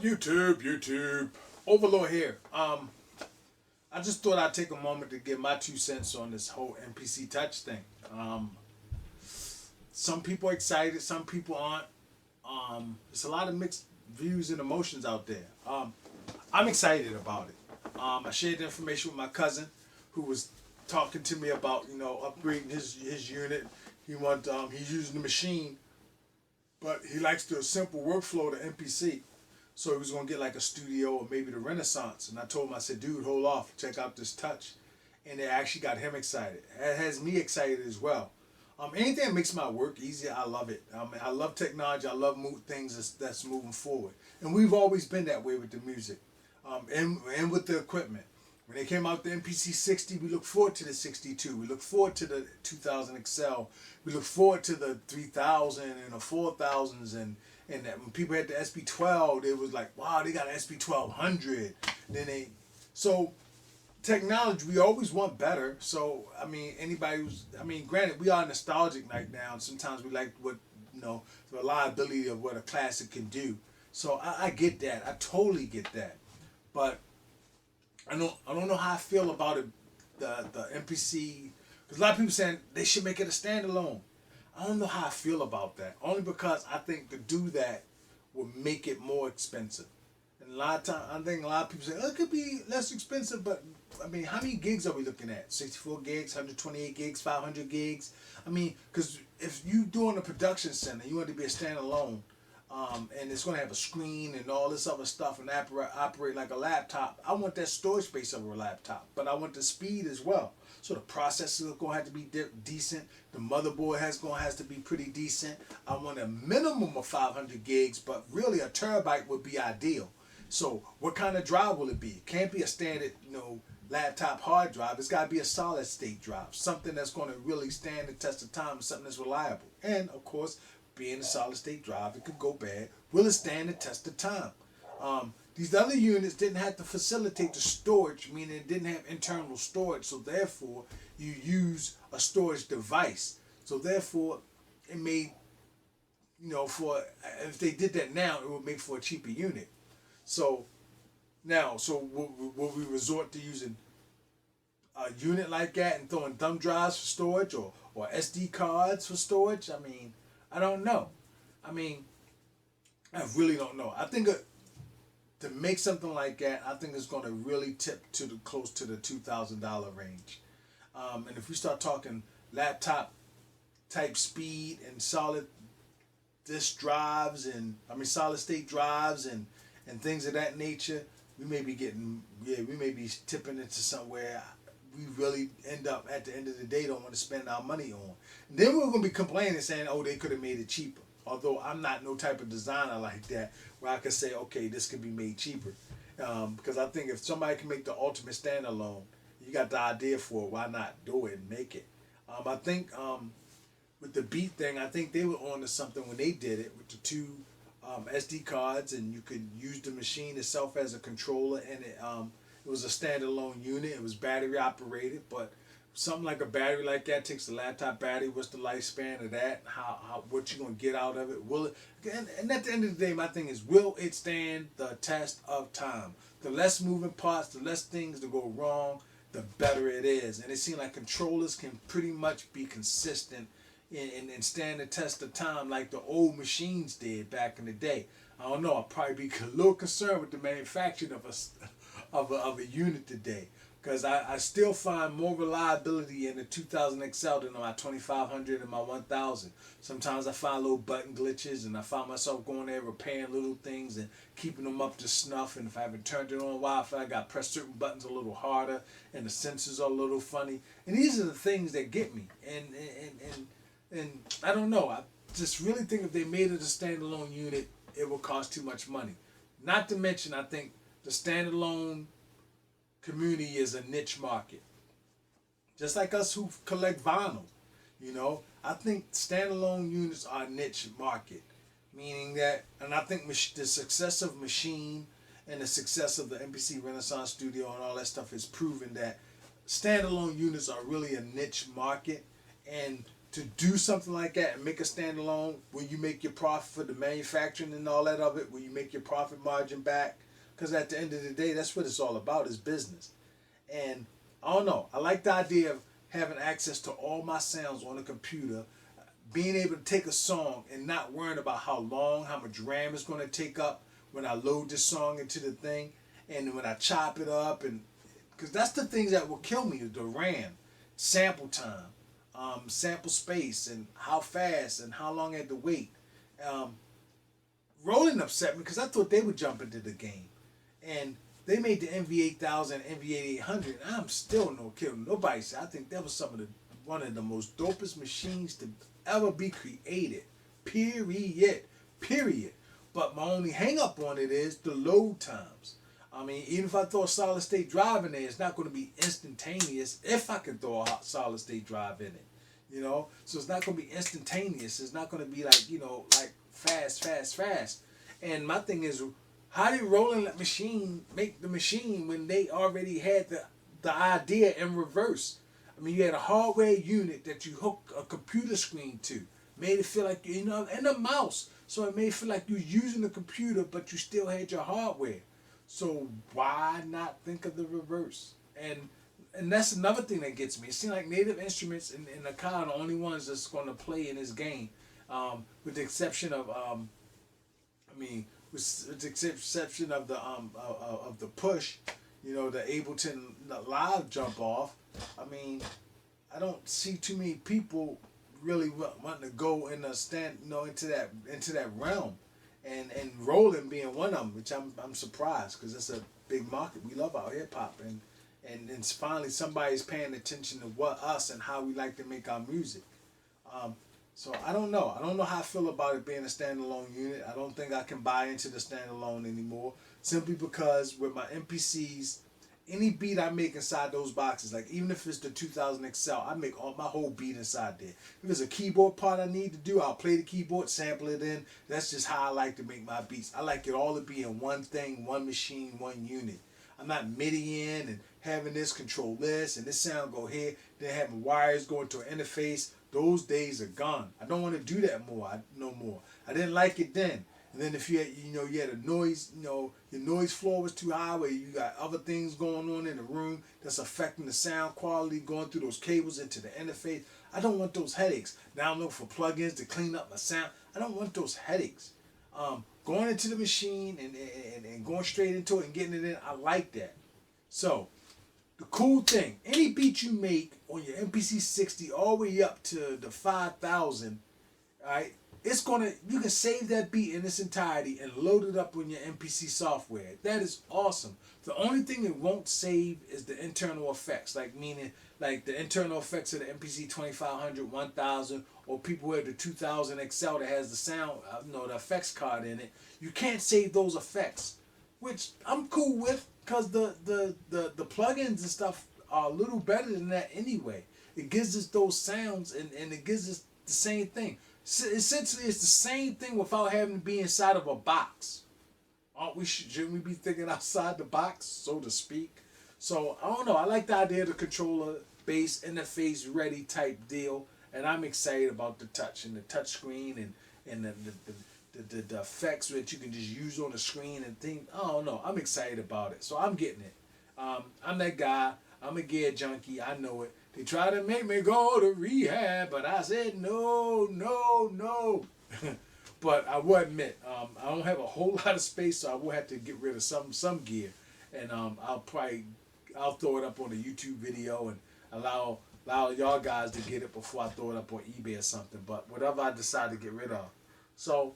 YouTube? Overlord here. I just thought I'd take a moment to give my 2 cents on this whole MPC Touch thing. Some people are excited, some people aren't. There's a lot of mixed views and emotions out there. I'm excited about it. I shared the information with my cousin, who was talking to me about upgrading his unit. He's using the machine, but he likes the simple workflow of the MPC. So he was gonna get like a studio or maybe the Renaissance. And I told him, I said, dude, hold off, check out this Touch. And it actually got him excited. It has me excited as well. Anything that makes my work easier, I love it. I love technology. I love things that's moving forward. And we've always been that way with the music, and with the equipment. When they came out with the MPC 60, we look forward to the 62. We look forward to the 2000 XL. We look forward to the 3000 and the 4000s. And that when people had the SB12, they was like, wow, they got an SB1200. So technology, we always want better. So granted, we are nostalgic right now, and sometimes we like what the reliability of what a classic can do. So I get that. I totally get that. But I don't know how I feel about it, the MPC, because a lot of people saying they should make it a standalone. I don't know how I feel about that. Only because I think to do that would make it more expensive. And a lot of times, I think a lot of people say, oh, it could be less expensive, but how many gigs are we looking at? 64 gigs, 128 gigs, 500 gigs? Because if you doing a production center, you want it to be a standalone, and it's going to have a screen and all this other stuff and operate like a laptop. I want that storage space of a laptop, but I want the speed as well. So the processor is going to have to be decent. The motherboard has to be pretty decent. I want a minimum of 500 gigs, but really a terabyte would be ideal. So what kind of drive will it be? It can't be a standard, laptop hard drive. It's got to be a solid state drive, something that's going to really stand the test of time, something that's reliable. And of course, being a solid state drive, it could go bad. Will it stand the test of time? These other units didn't have to facilitate the storage, meaning it didn't have internal storage, so therefore you use a storage device. So therefore it made, if they did that now, it would make for a cheaper unit. So now, will we resort to using a unit like that and throwing thumb drives for storage or SD cards for storage? I don't know. I really don't know. I think to make something like that, I think it's going to really tip to close to the $2,000 range. And if we start talking laptop type speed and solid disk drives and solid state drives and things of that nature, we may be tipping into somewhere we really end up at the end of the day don't want to spend our money on. And then we're going to be complaining saying, oh, they could have made it cheaper. Although I'm not no type of designer like that where I could say, okay, this could be made cheaper. Because I think if somebody can make the ultimate standalone, you got the idea for it, why not do it and make it? I think with the Beat thing, I think they were on to something when they did it with the two SD cards, and you could use the machine itself as a controller, and it was a standalone unit. It was battery operated, but something like a battery like that takes the laptop battery. What's the lifespan of that? What you gonna get out of it? Will it? And at the end of the day, my thing is, will it stand the test of time? The less moving parts, the less things to go wrong, the better it is. And it seems like controllers can pretty much be consistent and stand the test of time like the old machines did back in the day. I don't know. I'll probably be a little concerned with the manufacturing of a unit today, because I still find more reliability in the 2000 XL than my 2500 and my 1000. Sometimes I find little button glitches, and I find myself going there repairing little things and keeping them up to snuff. And if I haven't turned it on Wi-Fi, I got to press certain buttons a little harder, and the sensors are a little funny. And these are the things that get me. And I don't know. I just really think if they made it a standalone unit, it will cost too much money. Not to mention, I think the standalone community is a niche market. Just like us who collect vinyl, I think standalone units are a niche market. Meaning that, and I think the success of Machine and the success of the MPC Renaissance Studio and all that stuff has proven that standalone units are really a niche market. And to do something like that and make a standalone where you make your profit for the manufacturing and all that of it, where you make your profit margin back. Because at the end of the day, that's what it's all about, is business. And I don't know, I like the idea of having access to all my sounds on a computer, being able to take a song and not worrying about how long, how much RAM it's going to take up when I load this song into the thing, and when I chop it up, and because that's the things that will kill me, the RAM, sample time, sample space, and how fast and how long I had to wait. Rolling upset me because I thought they would jump into the game, and they made the MV8000, MV8800, and I'm still no kidding. Nobody said. I think that was one of the most dopest machines to ever be created. Period. Period. But my only hang up on it is the load times. I mean, even if I throw a solid state drive in there, it's not going to be instantaneous if I can throw a solid state drive in it. You know? So it's not going to be instantaneous. It's not going to be like, like fast. And my thing is, how did Rolling Machine make the machine when they already had the idea in reverse? I mean, you had a hardware unit that you hook a computer screen to, made it feel like, and a mouse. So it made it feel like you were using the computer, but you still had your hardware. So why not think of the reverse? And that's another thing that gets me. It seems like Native Instruments and the car are the only ones that's going to play in this game, with the exception of, with the exception of the push, the Ableton Live jump off. I mean, I don't see too many people really wanting to go in into that realm, and Rolling being one of them, which I'm surprised, because it's a big market. We love our hip hop, and it's finally somebody's paying attention to us and how we like to make our music. So I don't know. I don't know how I feel about it being a standalone unit. I don't think I can buy into the standalone anymore, simply because with my MPCs, any beat I make inside those boxes, like even if it's the 2000 XL, I make my whole beat inside there. If there's a keyboard part I need to do, I'll play the keyboard, sample it in. That's just how I like to make my beats. I like it all to be in one thing, one machine, one unit. I'm not MIDI-ing and having this control this and this sound go here, then having wires going to an interface. Those days are gone. I don't want to do that no more. I didn't like it then. And then if you had, you had a noise, your noise floor was too high, where you got other things going on in the room that's affecting the sound quality, going through those cables into the interface. I don't want those headaches. Now I'm looking for plugins to clean up my sound. I don't want those headaches. Going into the machine and going straight into it and getting it in, I like that. So, the cool thing, any beat you make on your MPC 60 all the way up to the 5000, alright, you can save that beat in its entirety and load it up on your MPC software. That is awesome. The only thing it won't save is the internal effects, meaning the internal effects of the MPC 2500, 1000, or people who have the 2000 XL that has the sound, the effects card in it. You can't save those effects, which I'm cool with, because the plugins and stuff are a little better than that anyway. It gives us those sounds, and it gives us the same thing. Essentially, it's the same thing without having to be inside of a box. Shouldn't we be thinking outside the box, so to speak? So, I don't know. I like the idea of the controller, bass, interface ready type deal. And I'm excited about the touch and the touch screen and the effects that you can just use on the screen and things. I don't know. I'm excited about it. So, I'm getting it. I'm that guy. I'm a gear junkie. I know it. They tried to make me go to rehab, but I said no. But I will admit, I don't have a whole lot of space, so I will have to get rid of some gear, and I'll throw it up on a YouTube video and allow y'all guys to get it before I throw it up on eBay or something. But whatever I decide to get rid of, so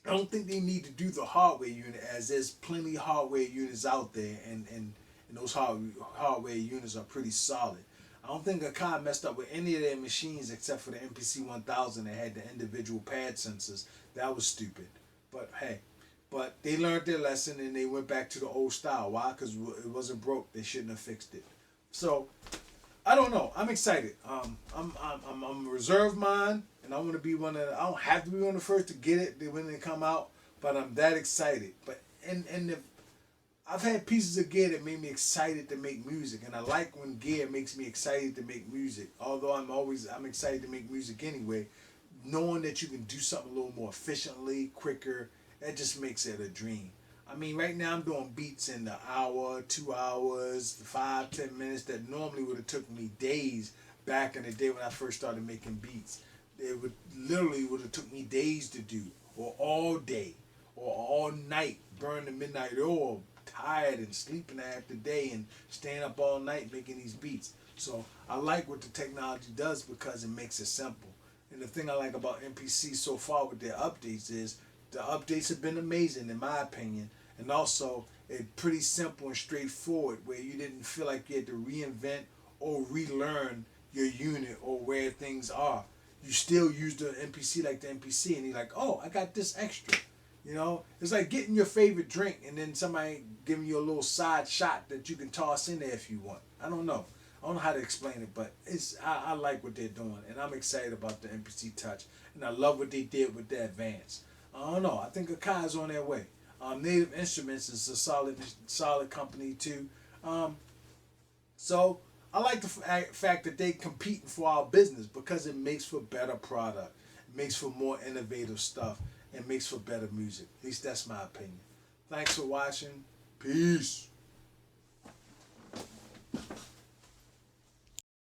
I don't think they need to do the hardware unit, as there's plenty of hardware units out there, and those hardware units are pretty solid. I don't think Akai messed up with any of their machines except for the MPC 1000 that had the individual pad sensors. That was stupid. But hey, they learned their lesson and they went back to the old style. Why? Because it wasn't broke. They shouldn't have fixed it. So I don't know. I'm excited. I'm a reserve mind, and I want to be I don't have to be one of the first to get it when they come out, but I'm that excited. But and if I've had pieces of gear that made me excited to make music, and I like when gear makes me excited to make music. Although I'm excited to make music anyway. Knowing that you can do something a little more efficiently, quicker, that just makes it a dream. I mean, right now I'm doing beats in the hour, 2 hours, 5, 10 minutes that normally would have took me days back in the day when I first started making beats. It would have took me days to do, or all day, or all night, burn the midnight oil, tired and sleeping half the day and staying up all night making these beats. So I like what the technology does because it makes it simple. And the thing I like about MPC so far with their updates is the updates have been amazing in my opinion, and also it's pretty simple and straightforward where you didn't feel like you had to reinvent or relearn your unit or where things are. You still use the MPC like the MPC, and you're like, oh, I got this extra. You know, it's like getting your favorite drink and then somebody giving you a little side shot that you can toss in there if you want. I don't know. I don't know how to explain it, but I like what they're doing, and I'm excited about the MPC Touch, and I love what they did with the Advance. I don't know. I think Akai's on their way. Native Instruments is a solid company too. So I like the fact that they competing for our business because it makes for better product, it makes for more innovative stuff, and makes for better music. At least that's my opinion. Thanks for watching. Peace.